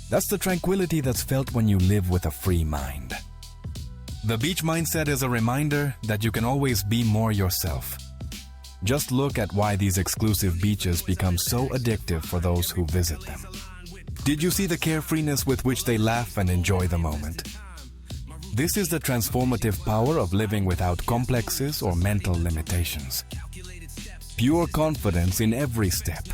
That's the tranquility that's felt when you live with a free mind. The beach mindset is a reminder that you can always be more yourself. Just look at why these exclusive beaches become so addictive for those who visit them. Did you see the carefreeness with which they laugh and enjoy the moment? This is the transformative power of living without complexes or mental limitations. Pure confidence in every step.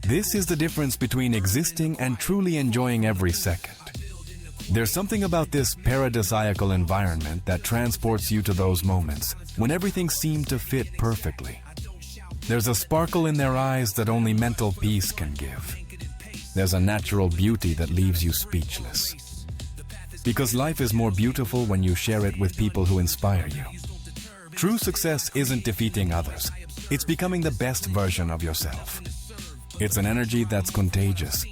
This is the difference between existing and truly enjoying every second. There's something about this paradisiacal environment that transports you to those moments when everything seemed to fit perfectly. There's a sparkle in their eyes that only mental peace can give. There's a natural beauty that leaves you speechless. Because life is more beautiful when you share it with people who inspire you. True success isn't defeating others. It's becoming the best version of yourself. It's an energy that's contagious,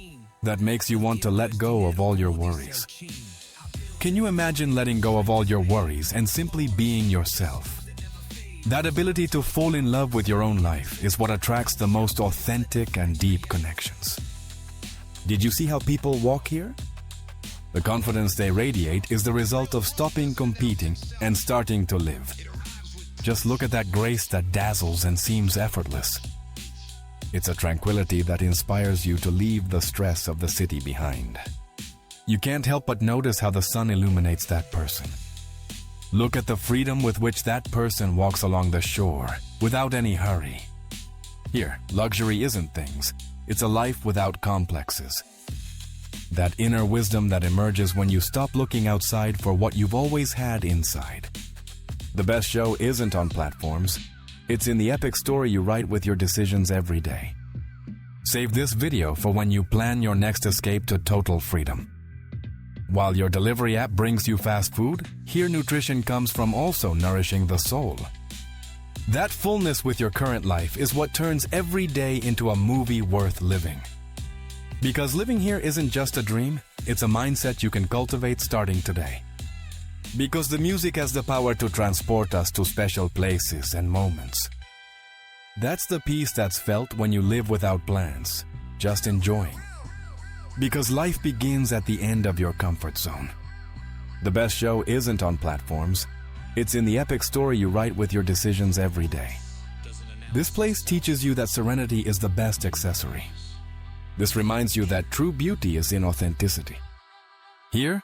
that makes you want to let go of all your worries. Can you imagine letting go of all your worries and simply being yourself? That ability to fall in love with your own life is what attracts the most authentic and deep connections. Did you see how people walk here? The confidence they radiate is the result of stopping competing and starting to live. Just look at that grace that dazzles and seems effortless. It's a tranquility that inspires you to leave the stress of the city behind. You can't help but notice how the sun illuminates that person. Look at the freedom with which that person walks along the shore, without any hurry. Here, luxury isn't things. It's a life without complexes. That inner wisdom that emerges when you stop looking outside for what you've always had inside. The best show isn't on platforms. It's in the epic story you write with your decisions every day. Save this video for when you plan your next escape to total freedom. While your delivery app brings you fast food, here nutrition comes from also nourishing the soul. That fullness with your current life is what turns every day into a movie worth living. Because living here isn't just a dream, it's a mindset you can cultivate starting today. Because the music has the power to transport us to special places and moments. That's the peace that's felt when you live without plans, just enjoying. Because life begins at the end of your comfort zone. The best show isn't on platforms. It's in the epic story you write with your decisions every day. This place teaches you that serenity is the best accessory. This reminds you that true beauty is in authenticity. Here,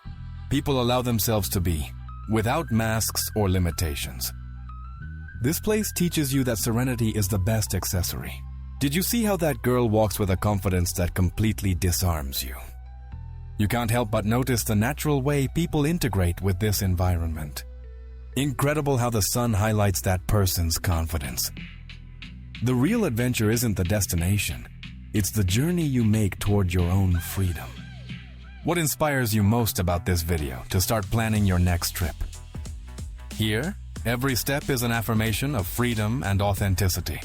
people allow themselves to be, without masks or limitations. This place teaches you that serenity is the best accessory. Did you see how that girl walks with a confidence that completely disarms you? You can't help but notice the natural way people integrate with this environment. Incredible how the sun highlights that person's confidence. The real adventure isn't the destination. It's the journey you make toward your own freedom. What inspires you most about this video to start planning your next trip? Here, every step is an affirmation of freedom and authenticity.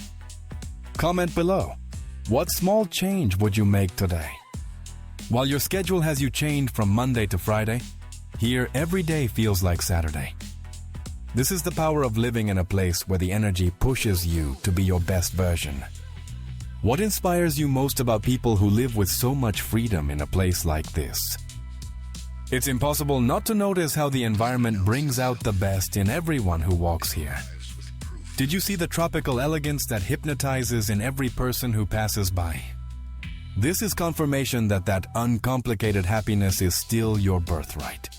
Comment below. What small change would you make today? While your schedule has you chained from Monday to Friday, here every day feels like Saturday. This is the power of living in a place where the energy pushes you to be your best version. What inspires you most about people who live with so much freedom in a place like this? It's impossible not to notice how the environment brings out the best in everyone who walks here. Did you see the tropical elegance that hypnotizes in every person who passes by? This is confirmation that that uncomplicated happiness is still your birthright.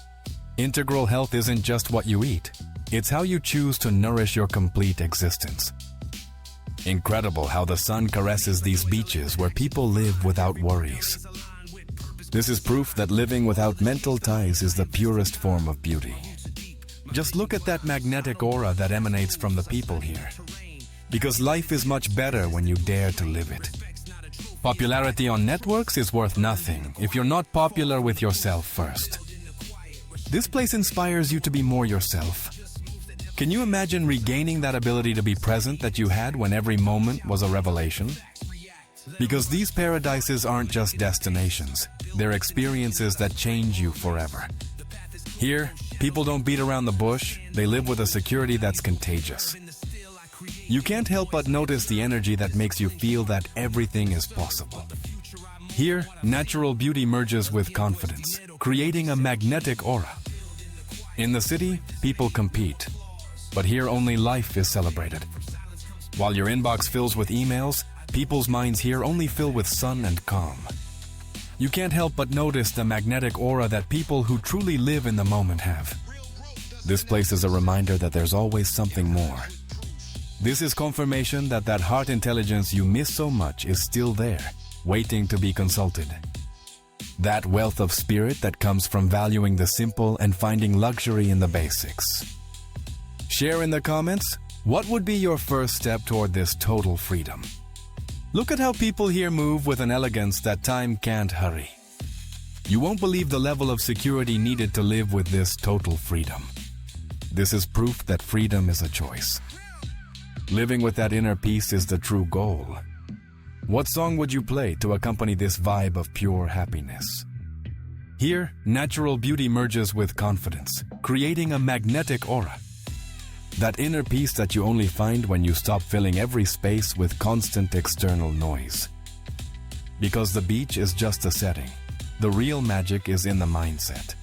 Integral health isn't just what you eat. It's how you choose to nourish your complete existence. Incredible how the sun caresses these beaches where people live without worries. This is proof that living without mental ties is the purest form of beauty. Just look at that magnetic aura that emanates from the people here. Because life is much better when you dare to live it. Popularity on networks is worth nothing if you're not popular with yourself first. This place inspires you to be more yourself. Can you imagine regaining that ability to be present that you had when every moment was a revelation? Because these paradises aren't just destinations, they're experiences that change you forever. Here, people don't beat around the bush, they live with a security that's contagious. You can't help but notice the energy that makes you feel that everything is possible. Here, natural beauty merges with confidence, creating a magnetic aura. In the city, people compete, but here only life is celebrated. While your inbox fills with emails, people's minds here only fill with sun and calm. You can't help but notice the magnetic aura that people who truly live in the moment have. This place is a reminder that there's always something more. This is confirmation that that heart intelligence you miss so much is still there, waiting to be consulted. That wealth of spirit that comes from valuing the simple and finding luxury in the basics. Share in the comments, what would be your first step toward this total freedom? Look at how people here move with an elegance that time can't hurry. You won't believe the level of security needed to live with this total freedom. This is proof that freedom is a choice. Living with that inner peace is the true goal. What song would you play to accompany this vibe of pure happiness? Here, natural beauty merges with confidence, creating a magnetic aura. That inner peace that you only find when you stop filling every space with constant external noise. Because the beach is just a setting, the real magic is in the mindset.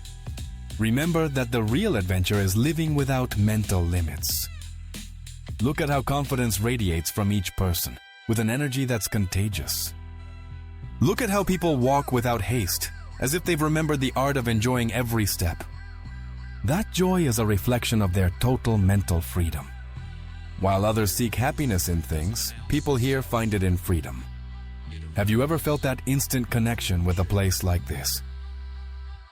Remember that the real adventure is living without mental limits. Look at how confidence radiates from each person, with an energy that's contagious. Look at how people walk without haste, as if they've remembered the art of enjoying every step. That joy is a reflection of their total mental freedom. While others seek happiness in things, people here find it in freedom. Have you ever felt that instant connection with a place like this?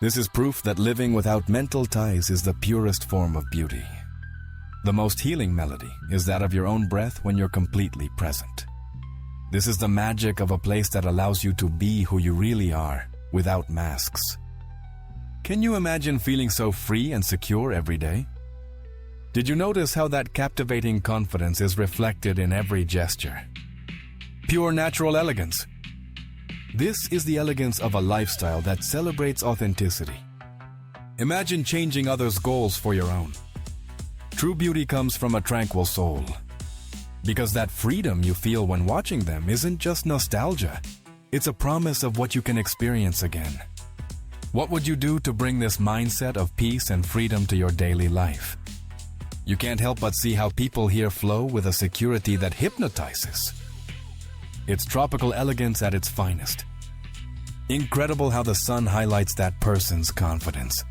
This is proof that living without mental ties is the purest form of beauty. The most healing melody is that of your own breath when you're completely present. This is the magic of a place that allows you to be who you really are, without masks. Can you imagine feeling so free and secure every day? Did you notice how that captivating confidence is reflected in every gesture? Pure natural elegance. This is the elegance of a lifestyle that celebrates authenticity. Imagine changing others' goals for your own. True beauty comes from a tranquil soul. Because that freedom you feel when watching them isn't just nostalgia. It's a promise of what you can experience again. What would you do to bring this mindset of peace and freedom to your daily life? You can't help but see how people here flow with a security that hypnotizes. It's tropical elegance at its finest. Incredible how the sun highlights that person's confidence.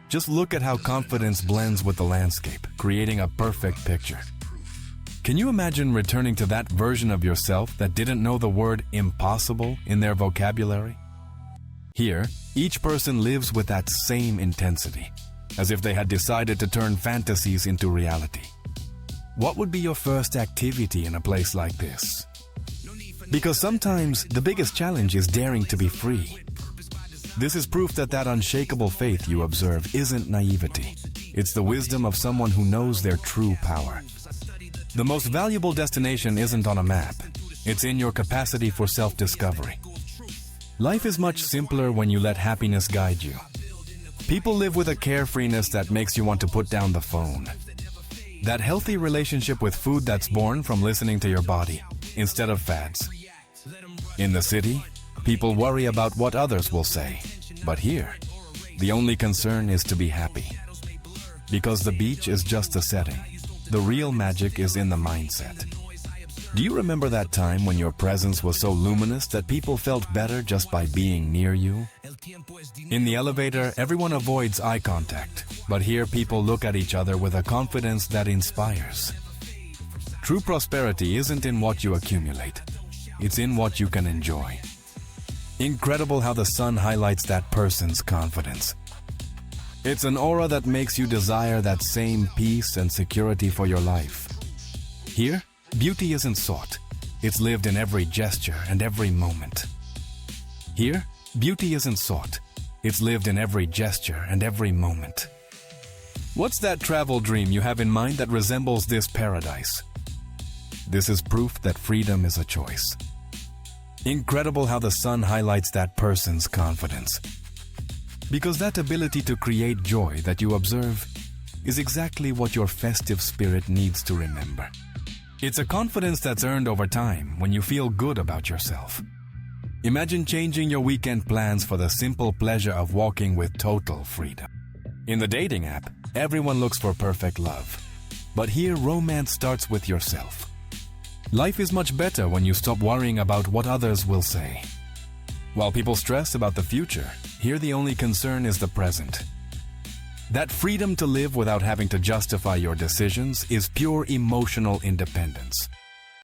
Just look at how confidence blends with the landscape, creating a perfect picture. Can you imagine returning to that version of yourself that didn't know the word impossible in their vocabulary? Here, each person lives with that same intensity, as if they had decided to turn fantasies into reality. What would be your first activity in a place like this? Because sometimes the biggest challenge is daring to be free. This is proof that that unshakable faith you observe isn't naivety. It's the wisdom of someone who knows their true power. The most valuable destination isn't on a map. It's in your capacity for self-discovery. Life is much simpler when you let happiness guide you. People live with a carefreeness that makes you want to put down the phone. That healthy relationship with food that's born from listening to your body, instead of fads. In the city, people worry about what others will say. But here, the only concern is to be happy. Because the beach is just a setting. The real magic is in the mindset. Do you remember that time when your presence was so luminous that people felt better just by being near you? In the elevator, everyone avoids eye contact, but here people look at each other with a confidence that inspires. True prosperity isn't in what you accumulate, it's in what you can enjoy. Incredible how the sun highlights that person's confidence. It's an aura that makes you desire that same peace and security for your life. Here, beauty isn't sought. It's lived in every gesture and every moment. Here, beauty isn't sought. It's lived in every gesture and every moment. What's that travel dream you have in mind that resembles this paradise? This is proof that freedom is a choice. Incredible how the sun highlights that person's confidence. Because that ability to create joy that you observe is exactly what your festive spirit needs to remember. It's a confidence that's earned over time when you feel good about yourself. Imagine changing your weekend plans for the simple pleasure of walking with total freedom. In the dating app, everyone looks for perfect love. But here, romance starts with yourself. Life is much better when you stop worrying about what others will say. While people stress about the future, here the only concern is the present. That freedom to live without having to justify your decisions is pure emotional independence.